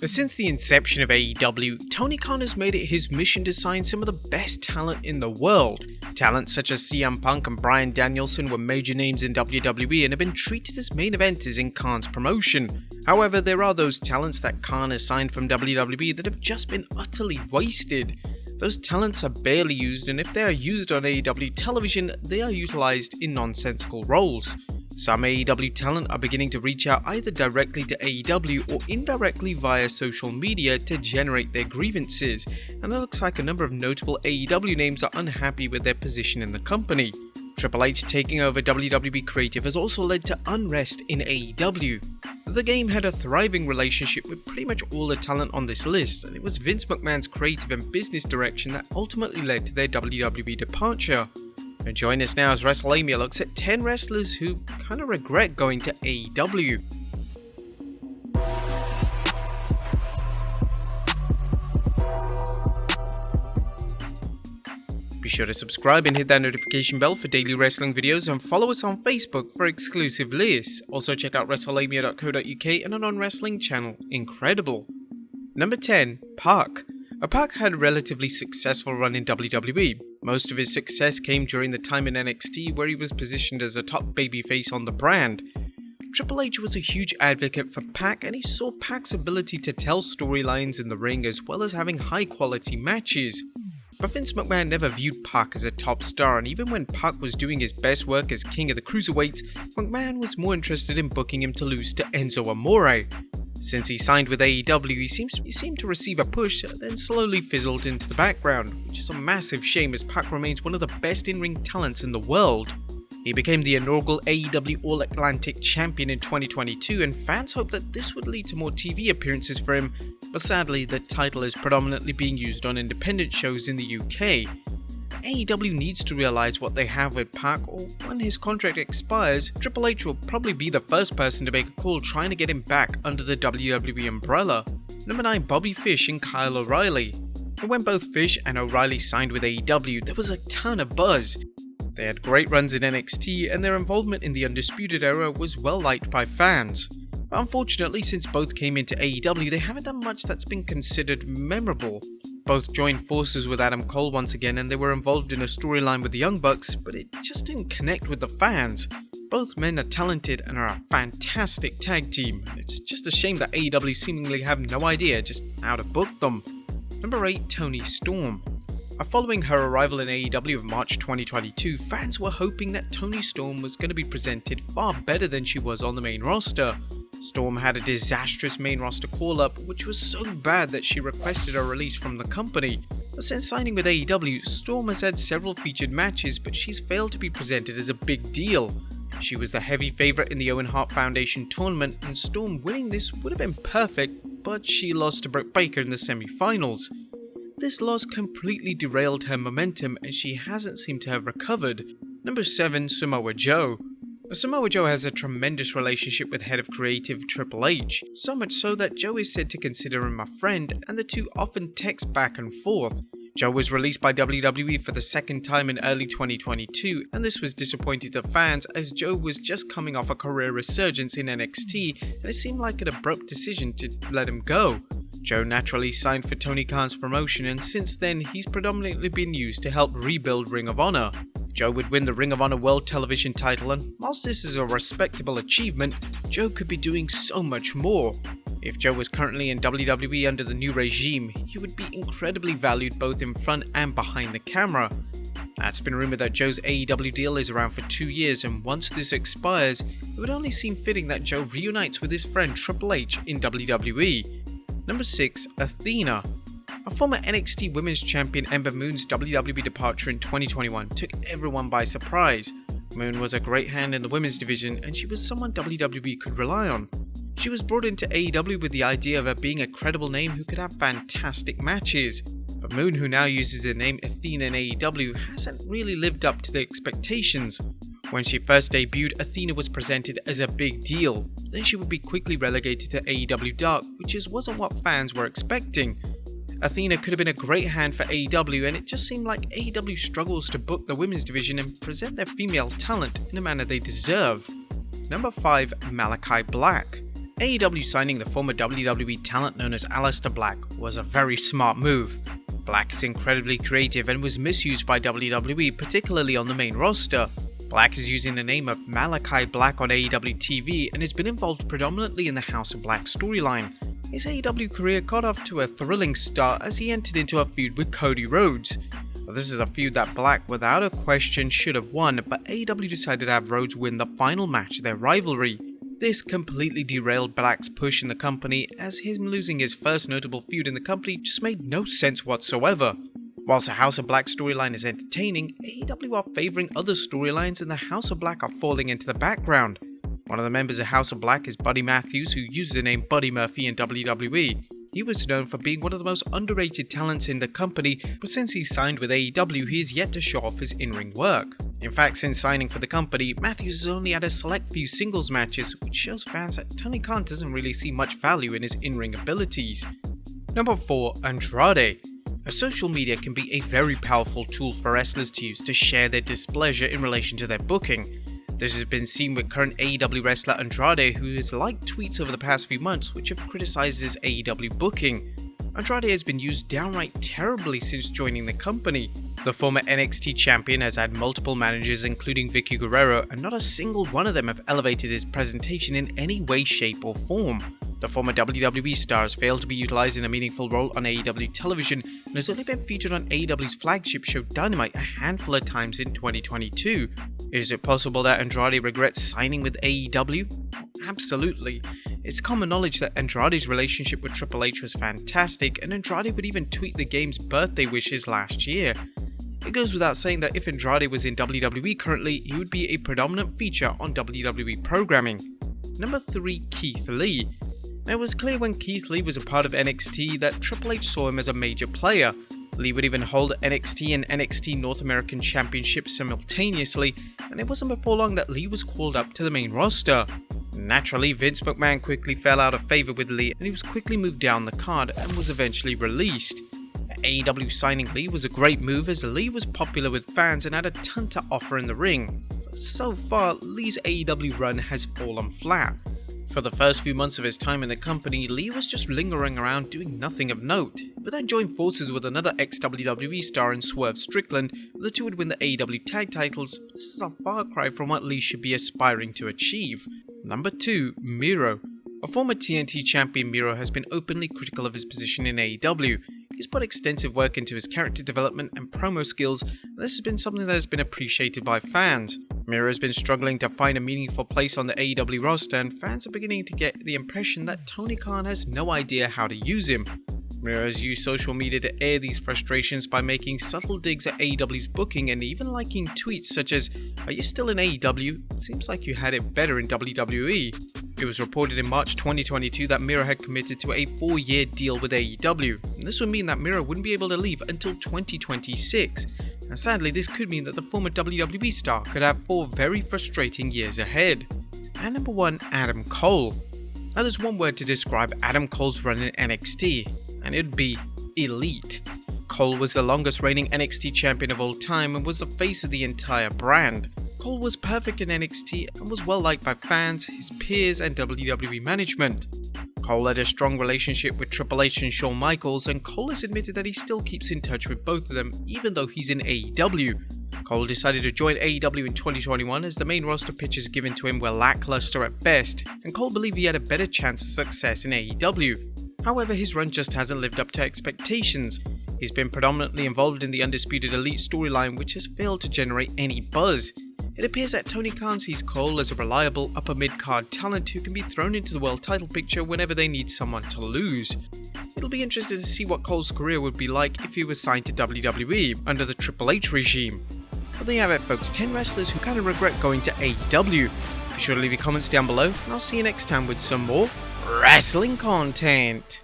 Since the inception of AEW, Tony Khan has made it his mission to sign some of the best talent in the world. Talent such as CM Punk and Bryan Danielson were major names in WWE and have been treated as main eventers in Khan's promotion. However, there are those talents that Khan has signed from WWE that have just been utterly wasted. Those talents are barely used, and if they are used on AEW television, they are utilized in nonsensical roles. Some AEW talent are beginning to reach out either directly to AEW or indirectly via social media to generate their grievances, and it looks like a number of notable AEW names are unhappy with their position in the company. Triple H taking over WWE creative has also led to unrest in AEW. The game had a thriving relationship with pretty much all the talent on this list, and it was Vince McMahon's creative and business direction that ultimately led to their WWE departure. And join us now as Wrestlelamia looks at 10 wrestlers who kinda regret going to AEW. Be sure to subscribe and hit that notification bell for daily wrestling videos, and follow us on Facebook for exclusive lists. Also check out Wrestlelamia.co.uk and our non-wrestling channel, Incredible. Number 10. Pac. Pac had a relatively successful run in WWE. Most of his success came during the time in NXT, where he was positioned as a top babyface on the brand. Triple H was a huge advocate for Pac, and he saw Pac's ability to tell storylines in the ring as well as having high quality matches. But Vince McMahon never viewed Pac as a top star, and even when Pac was doing his best work as king of the cruiserweights, McMahon was more interested in booking him to lose to Enzo Amore. Since he signed with AEW, he seemed to receive a push, then slowly fizzled into the background, which is a massive shame as Pac remains one of the best in-ring talents in the world. He became the inaugural AEW All-Atlantic Champion in 2022, and fans hoped that this would lead to more TV appearances for him, but sadly the title is predominantly being used on independent shows in the UK. AEW needs to realize what they have with Pac, or when his contract expires, Triple H will probably be the first person to make a call trying to get him back under the WWE umbrella. Number 9. Bobby Fish and Kyle O'Reilly. And when both Fish and O'Reilly signed with AEW, there was a ton of buzz. They had great runs in NXT, and their involvement in the Undisputed Era was well liked by fans. But unfortunately, since both came into AEW, they haven't done much that's been considered memorable. Both joined forces with Adam Cole once again, and they were involved in a storyline with the Young Bucks, but it just didn't connect with the fans. Both men are talented and are a fantastic tag team, and it's just a shame that AEW seemingly have no idea just how to book them. Number 8. Toni Storm. Following her arrival in AEW in March 2022, fans were hoping that Toni Storm was going to be presented far better than she was on the main roster. Storm had a disastrous main roster call-up, which was so bad that she requested a release from the company. But since signing with AEW, Storm has had several featured matches, but she's failed to be presented as a big deal. She was the heavy favourite in the Owen Hart Foundation tournament, and Storm winning this would have been perfect, but she lost to Britt Baker in the semi-finals. This loss completely derailed her momentum, and she hasn't seemed to have recovered. Number 7. Samoa Joe. Samoa Joe has a tremendous relationship with head of creative Triple H, so much so that Joe is said to consider him a friend, and the two often text back and forth. Joe was released by WWE for the second time in early 2022, and this was disappointing to fans as Joe was just coming off a career resurgence in NXT, and it seemed like an abrupt decision to let him go. Joe naturally signed for Tony Khan's promotion, and since then he's predominantly been used to help rebuild Ring of Honor. Joe would win the Ring of Honor World Television title, and whilst this is a respectable achievement, Joe could be doing so much more. If Joe was currently in WWE under the new regime, he would be incredibly valued both in front and behind the camera. It's been rumoured that Joe's AEW deal is around for 2 years, and once this expires, it would only seem fitting that Joe reunites with his friend Triple H in WWE. Number 6. Athena. A former NXT Women's Champion, Ember Moon's WWE departure in 2021 took everyone by surprise. Moon was a great hand in the women's division, and she was someone WWE could rely on. She was brought into AEW with the idea of her being a credible name who could have fantastic matches. But Moon, who now uses the name Athena in AEW, hasn't really lived up to the expectations. When she first debuted, Athena was presented as a big deal. Then she would be quickly relegated to AEW Dark, which wasn't what fans were expecting. Athena could have been a great hand for AEW, and it just seemed like AEW struggles to book the women's division and present their female talent in a manner they deserve. Number 5. Malachi Black. AEW signing the former WWE talent known as Aleister Black was a very smart move. Black is incredibly creative and was misused by WWE, particularly on the main roster. Black is using the name of Malachi Black on AEW TV and has been involved predominantly in the House of Black storyline. His AEW career got off to a thrilling start as he entered into a feud with Cody Rhodes. This is a feud that Black without a question should have won, but AEW decided to have Rhodes win the final match of their rivalry. This completely derailed Black's push in the company, as him losing his first notable feud in the company just made no sense whatsoever. Whilst the House of Black storyline is entertaining, AEW are favouring other storylines and the House of Black are falling into the background. One of the members of House of Black is Buddy Matthews, who used the name Buddy Murphy in WWE. He was known for being one of the most underrated talents in the company, but since he signed with AEW, he has yet to show off his in-ring work. In fact, since signing for the company, Matthews has only had a select few singles matches, which shows fans that Tony Khan doesn't really see much value in his in-ring abilities. Number 4. Andrade. Social media can be a very powerful tool for wrestlers to use to share their displeasure in relation to their booking. This has been seen with current AEW wrestler Andrade, who has liked tweets over the past few months which have criticized his AEW booking. Andrade has been used downright terribly since joining the company. The former NXT champion has had multiple managers including Vicky Guerrero, and not a single one of them have elevated his presentation in any way, shape or form. The former WWE star has failed to be utilized in a meaningful role on AEW television and has only been featured on AEW's flagship show Dynamite a handful of times in 2022. Is it possible that Andrade regrets signing with AEW? Absolutely. It's common knowledge that Andrade's relationship with Triple H was fantastic, and Andrade would even tweet the game's birthday wishes last year. It goes without saying that if Andrade was in WWE currently, he would be a predominant feature on WWE programming. Number 3. Keith Lee. Now, it was clear when Keith Lee was a part of NXT that Triple H saw him as a major player. Lee would even hold NXT and NXT North American Championships simultaneously, and it wasn't before long that Lee was called up to the main roster. Naturally, Vince McMahon quickly fell out of favour with Lee and he was quickly moved down the card and was eventually released. AEW signing Lee was a great move as Lee was popular with fans and had a ton to offer in the ring. But so far, Lee's AEW run has fallen flat. For the first few months of his time in the company, Lee was just lingering around doing nothing of note. But then joined forces with another ex-WWE star in Swerve Strickland, the two would win the AEW tag titles. This is a far cry from what Lee should be aspiring to achieve. Number 2. Miro. A former TNT champion, Miro has been openly critical of his position in AEW. He's put extensive work into his character development and promo skills, and this has been something that has been appreciated by fans. Miro has been struggling to find a meaningful place on the AEW roster, and fans are beginning to get the impression that Tony Khan has no idea how to use him. Miro has used social media to air these frustrations by making subtle digs at AEW's booking and even liking tweets such as, "Are you still in AEW? It seems like you had it better in WWE." It was reported in March 2022 that Miro had committed to a 4-year deal with AEW, and this would mean that Miro wouldn't be able to leave until 2026. And sadly, this could mean that the former WWE star could have 4 very frustrating years ahead. And number 1, Adam Cole. Now there's one word to describe Adam Cole's run in NXT, and it'd be elite. Cole was the longest reigning NXT champion of all time and was the face of the entire brand. Cole was perfect in NXT and was well liked by fans, his peers and WWE management. Cole had a strong relationship with Triple H and Shawn Michaels, and Cole has admitted that he still keeps in touch with both of them even though he's in AEW. Cole decided to join AEW in 2021 as the main roster pitches given to him were lackluster at best, and Cole believed he had a better chance of success in AEW. However, his run just hasn't lived up to expectations. He's been predominantly involved in the Undisputed Elite storyline, which has failed to generate any buzz. It appears that Tony Khan sees Cole as a reliable upper mid-card talent who can be thrown into the world title picture whenever they need someone to lose. It'll be interesting to see what Cole's career would be like if he was signed to WWE under the Triple H regime. But there you have it folks, 10 wrestlers who kind of regret going to AEW. Be sure to leave your comments down below, and I'll see you next time with some more wrestling content.